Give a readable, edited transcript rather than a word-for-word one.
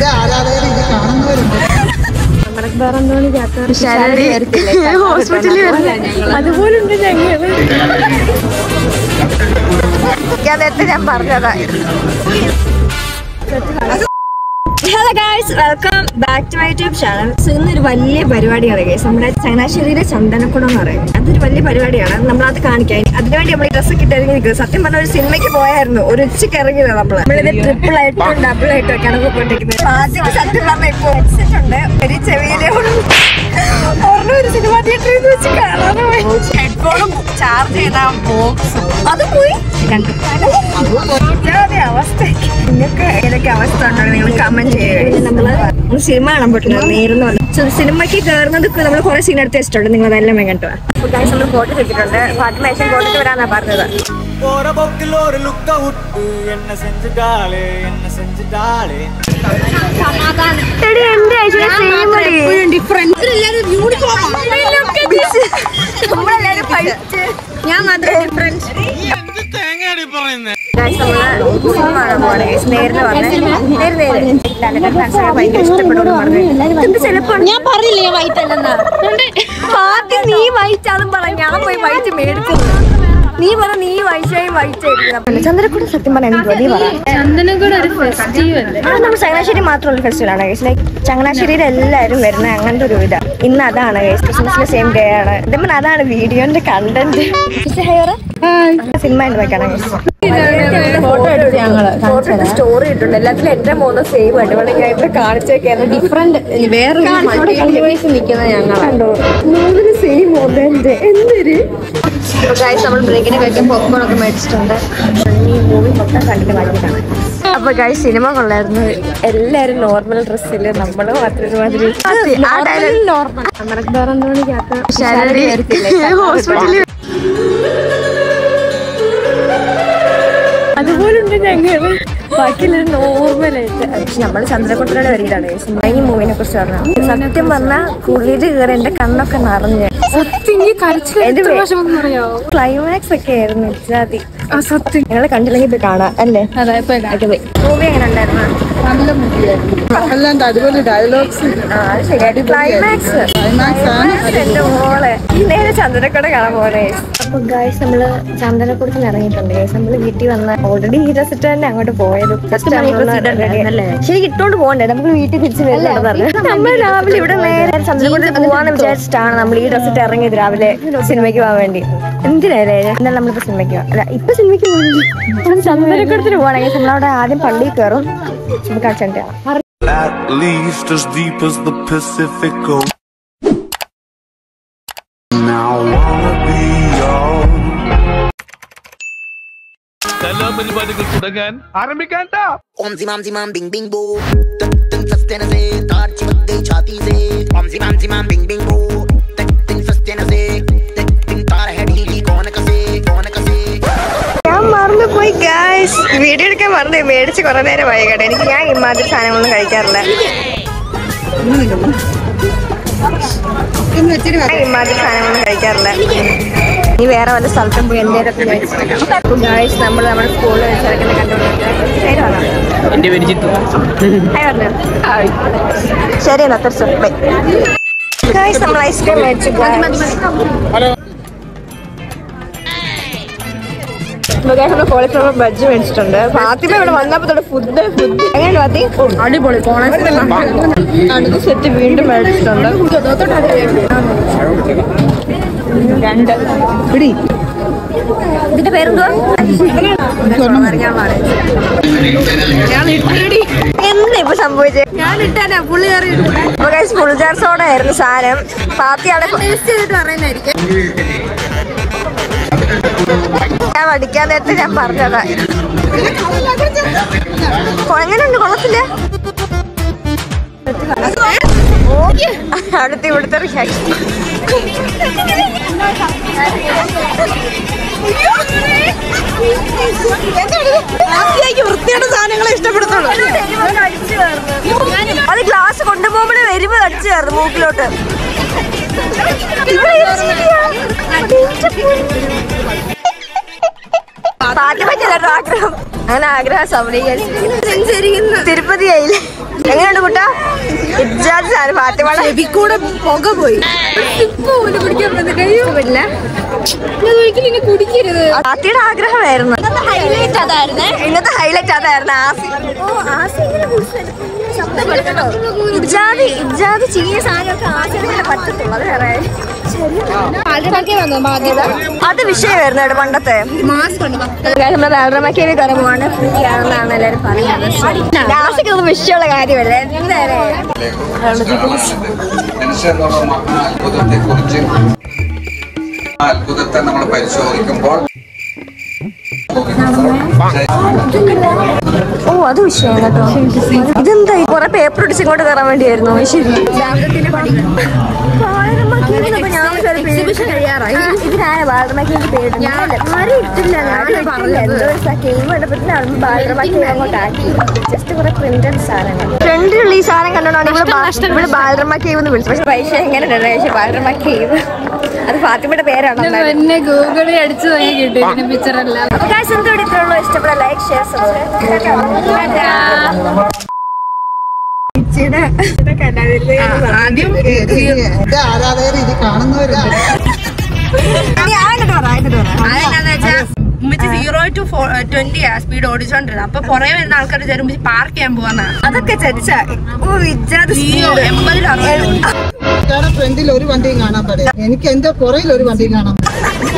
എന്റെ ആരാധകർ ഇത് കാണുന്നവരുണ്ട്. ഹോസ്പിറ്റലിൽ അതുപോലുണ്ട് ഞങ്ങൾ. ഞാൻ പറഞ്ഞതാ. Hello guys, welcome back to my YouTube channel. ഇന്നൊരു വലിയ പരിപാടിയാണ് ഗൈസ്. നമ്മുടെ ചങ്ങനാശ്ശേരിയിലെ ചന്ദനക്കുടം എന്ന് പറയും. അതൊരു വലിയ പരിപാടിയാണ്. നമ്മളത് കാണിക്കാൻ അതിനുവേണ്ടി നമ്മൾ ഡ്രസ്സൊക്കെ ഇട്ട് ഇറങ്ങി നിൽക്കുന്നത്. സത്യം പറഞ്ഞ ഒരു സിനിമയ്ക്ക് പോയായിരുന്നു. ഒരു ഉച്ചയ്ക്ക് ഇറങ്ങിയത് നമ്മളിത് ട്രിപ്പിൾ ആയിട്ടും ഡബിൾ ആയിട്ടും ഒക്കെയാണ് പോയിട്ടിരിക്കുന്നത്. ആദ്യം സത്യം പറഞ്ഞ ഇപ്പൊ വെച്ചിട്ടുണ്ട് ഒരു ചെവിയിലെ ഒരു സിനിമ തിയേറ്ററിൽ വെച്ച് കാണാതെ പോയി. ഹെഡ്ഫോണും ചാർജ് ചെയ്ത ബോക്സും അത് പോയി. അവസ്ഥ നിങ്ങൾക്ക് ഏതൊക്കെ അവസ്ഥ ഉണ്ടോ നിങ്ങൾ കമന്റ് ചെയ്യുക. നമ്മള് സിനിമ കാണാൻ പറ്റില്ല, നേരുന്നു. സിനിമയ്ക്ക് കയറുന്നത് നമ്മൾ കുറെ സീൻ എടുത്ത് വെച്ചിട്ടുണ്ട്. നിങ്ങൾ അതെല്ലാം വേണ്ടിട്ട് നമ്മൾ ഫോട്ടോ എടുത്തിട്ടുണ്ട്. ഫാത്തിമേഷൻ ഫോട്ടോ വരാന്നാ പറഞ്ഞത്. ഞാൻ മാത്രം ഡിഫറൻസ് ഞാൻ പറഞ്ഞില്ലേ വൈറ്റ് അല്ലെന്നാ. നീ വൈറ്റാന്നും പറ, ഞാൻ പോയി വൈറ്റ് മേടിച്ചു. നീ പറ നീ വൈറ്റായും വൈറ്റായിരിക്കും. ചന്ദനക്കൂട് സത്യം പറഞ്ഞാൽ നീ പറ. ചന്ദനക്കൂട് ഒരു ഫെസ്റ്റിവൽ നമ്മൾ ചങ്ങനാശ്ശേരി മാത്രമുള്ള ഫെസ്റ്റിവലാണ് ഗൈസ്. ലൈക്ക് ചങ്ങനാശ്ശേരിയിൽ എല്ലാവരും വരുന്ന അങ്ങനത്തെ ഒരു ഇതാ. ഇന്ന് അതാണ് ഗൈസ്, ക്രിസ്മസിന്റെ സെയിം ഡേ ആണ്. ഇതേപോലെ അതാണ് വീഡിയോന്റെ കണ്ടന്റ്. സിനിമ വെക്കണം ഫോട്ടോ എടുത്ത് ഞങ്ങള് സ്റ്റോറി ഇട്ടുണ്ട്. എല്ലാത്തിലും എന്റെ മോന്ന് സെയിം ആയിട്ട് വേണമെങ്കിൽ ഞാൻ ഇവിടെ കാണിച്ചേക്കാണ്. ഡിഫറെന്റ് വേറെ നിൽക്കുന്ന ഞങ്ങളുണ്ടോ മൂന്നിന് സെയിം മോന്റെ എന്തൊരു ഗൈസ്. നമ്മൾ ബ്രേക്കിന് കഴിക്കാൻ പോപ്കോൺ ഒക്കെ മേടിച്ചിട്ടുണ്ട്. ഈ മൂവി മൊത്തം കണ്ടിട്ട് വാങ്ങിയിട്ടാണ്. അപ്പൊ ഗൈസ് സിനിമ കൊള്ളായിരുന്നു. എല്ലാരും നോർമൽ ഡ്രസ്സില്, നമ്മള് മാത്രം ഹോസ്പിറ്റലിൽ അതുപോലുണ്ട് ഞങ്ങള്. ബാക്കിയുള്ളൊരു നോർമലായിട്ട്. പക്ഷെ നമ്മള് ചന്ദ്രക്കുട്ടയുടെ വരികയാണ് ഈ മൂവിനെ കുറിച്ച് പറഞ്ഞത്. സത്യം പറഞ്ഞാൽ കുളിര് കയറി എന്റെ കണ്ണൊക്കെ നിറഞ്ഞ്. ക്ലൈമാക്സ് ഒക്കെ ആയിരുന്നു ജാതി. സത്യം നിങ്ങളെ കണ്ടില്ലെങ്കിൽ ഇപ്പൊ കാണാം അല്ലേ. മൂവി എങ്ങനെ ഉണ്ടായിരുന്നു? നല്ല മൂവിയായിരുന്നു. അതുപോലെ ഡയലോഗ്സ് ക്ലൈമാക്സ് എന്റെ മോളെ ഈ നേരെ ചന്ദ്രക്കുട കാണാൻ പോലെ. അപ്പൊ ഗൈസ് നമ്മള് ചന്ദനക്കുടത്തിന് ഇറങ്ങിയിട്ടുണ്ട് ഗൈസ്. നമ്മള് വീട്ടിൽ വന്ന ഓൾറെഡി ഈ ഡ്രസ്സിട്ട് തന്നെ അങ്ങോട്ട് പോയത്. ശരി ഇട്ടോണ്ട് പോകണ്ടേ, നമുക്ക് വീട്ടിൽ തിരിച്ചു വരുന്നത്. നമ്മൾ രാവിലെ ഇവിടെ നേരെ ചന്ദ്രക്കുടത്തിൽ പോവാന്ന് വിചാരിച്ചിട്ടാണ് നമ്മൾ ഈ ഡ്രസ്സിട്ട് ഇറങ്ങിയത് രാവിലെ സിനിമയ്ക്ക് പോകാൻ വേണ്ടി. എന്തിനാലേ എന്നാലും നമ്മളിപ്പോ സിനിമയ്ക്ക് പോകാം. അല്ല ഇപ്പൊ സിനിമയ്ക്ക് പോകുന്നത് ചന്ദനക്കുടത്തിന് പോവാണെങ്കിൽ നമ്മളവിടെ ആദ്യം പള്ളിയിൽ കയറും. കാണിച്ചിട്ടാണ് At least as deep as the Pacific Ocean. Now wanna be yours. കലാപരിപാടികൾ തുടങ്ങാൻ ആരംഭിക്കാൻ. Om zimam zimam bing bing bo, tin sastena se, tar chimak gei chhati se. Om zimam zimam bing bing bo, tin sastena se, tin tar hai dhili kaun kase. ഞാൻ മറന്നു പോയി guys, video എടുക്കാൻ മറന്നു. മേടിച്ച് കുറെ നേരം വൈകട്ടെ. എനിക്ക് ഞാൻ ഇമാതിരി സാധനങ്ങളൊന്നും കഴിക്കാറില്ല. നീ വേറെ വല്ല സ്ഥലത്തും പോയി എന്തേലും ഗൈസ്. നമ്മൾ നമ്മുടെ സ്കൂളിൽ വെച്ചിറക്കുന്ന കണ്ടുപിടിക്കുന്നത് ശരി എന്നാ തീർച്ച ബൈ ഗൈസ്. നമ്മൾ ഐസ്ക്രീം മേടിച്ചു. കോളിഫ്ലവർ ബജ്ജി മേടിച്ചിട്ടുണ്ട്. ഫാത്തിമ ഇവിടെ വന്നപ്പോ ഫുഡ് എങ്ങനെ ഫാത്തി? അടിപൊളി. അടുത്ത സെറ്റ് വീണ്ടും മേടിച്ചിട്ടുണ്ട്. രണ്ട് പിടി. ഇതിന്റെ പേരെന്തുവാ? എന്താ ഇപ്പൊ സംഭവിച്ചത്? ഞാൻ ഇട്ടാ പുള്ളി കയറി. ഫുൾ ജാർ സോഡ ആയിരുന്നു സാധനം. ഫാത്തി അവിടെ പറയുന്നതായിരിക്കും. ഞാൻ പഠിക്കാൻ നേരത്തെ ഞാൻ പറഞ്ഞതാ. എങ്ങനെയുണ്ട്? കൊള്ളത്തില്ല. അടുത്ത് ഇവിടുത്തെ റിയാക്ഷൻ വൃത്തിയുടെ സാധനങ്ങളെ ഇഷ്ടപ്പെടുത്തുള്ളൂ. അത് ഗ്ലാസ് കൊണ്ടുപോകുമ്പോഴേ വരുമ്പോ കടിച്ചു കയറുന്നു മൂക്കിലോട്ട്. ആഗ്രഹം അങ്ങനെ ആഗ്രഹം സഫലീകരിച്ചിരിക്കുന്നു. തിരുപ്പതി ആയില്ലേ? എങ്ങനെയുണ്ട് കുട്ടാ? കൂടെ പുക പോയി കുടിക്കരുത്. ആത്തിയുടെ ആഗ്രഹമായിരുന്നു. ഇന്നത്തെ ഹൈലൈറ്റ് അതായിരുന്നു. ഇജാതി ചീയ സാധനമൊക്കെ ആസിനെ പറ്റത്തുള്ളൂ. അത് വേറെ അത് വിഷയമായിരുന്നു കേട്ടോ പണ്ടത്തെ. നമ്മുടെ ബാലറമക്കേവി കുറവാണ് ഫ്രീയാണെന്നാണ് എല്ലാവരും പറയുന്നത്. ലാസ്റ്റൊക്കെ വിഷയമുള്ള കാര്യമല്ലേ. അത്ഭുതത്തെ നമ്മൾ പരിശോധിക്കുമ്പോൾ ഓ അത് വിഷയം കേട്ടോ. ഇതെന്താ കുറെ പേപ്പർ ഇടിച്ച് ഇങ്ങോട്ട് കയറാൻ വേണ്ടിയായിരുന്നു. ശരി ഇതിനാണ് ബാലറമക്കേവി പേര്. ജസ്റ്റ് കുറെ പ്രിന്റഡ് സാധനങ്ങൾ. ഫ്രണ്ടിലുള്ള ഈ സാധനം കണ്ടോണ്ടാണ് ഇവിടെ ബാലറമക്കേവ് എന്ന് വിളിച്ചു. പക്ഷെ പൈസ എങ്ങനെ ബാലറമക്കേവ് അത് ഫാത്തിമയുടെ പേരാണ്. ഗൂഗിളിൽ അടിച്ചു കിട്ടും പിക്ചറല്ല. ഇഷ്ടപ്പെട്ട ലൈക്ക് ഷെയർ ആരാധകർ ഇത് കാണുന്നവരുണ്ട്. 0 to 20 സ്പീഡ് ഓടിച്ചോണ്ടിരുന്നത്. അപ്പൊ പുറകെ വരുന്ന ആൾക്കാർ ചേരുമ്പോ പാർക്ക് ചെയ്യാൻ പോവാന്ന. അതൊക്കെ ചരിച്ച ഫ്രണ്ടിൽ ഒരു വണ്ടിയും കാണാൻ പാടില്ല. എനിക്ക് എന്റെ പുറയിൽ ഒരു വണ്ടിയും കാണാൻ പാടില്ല.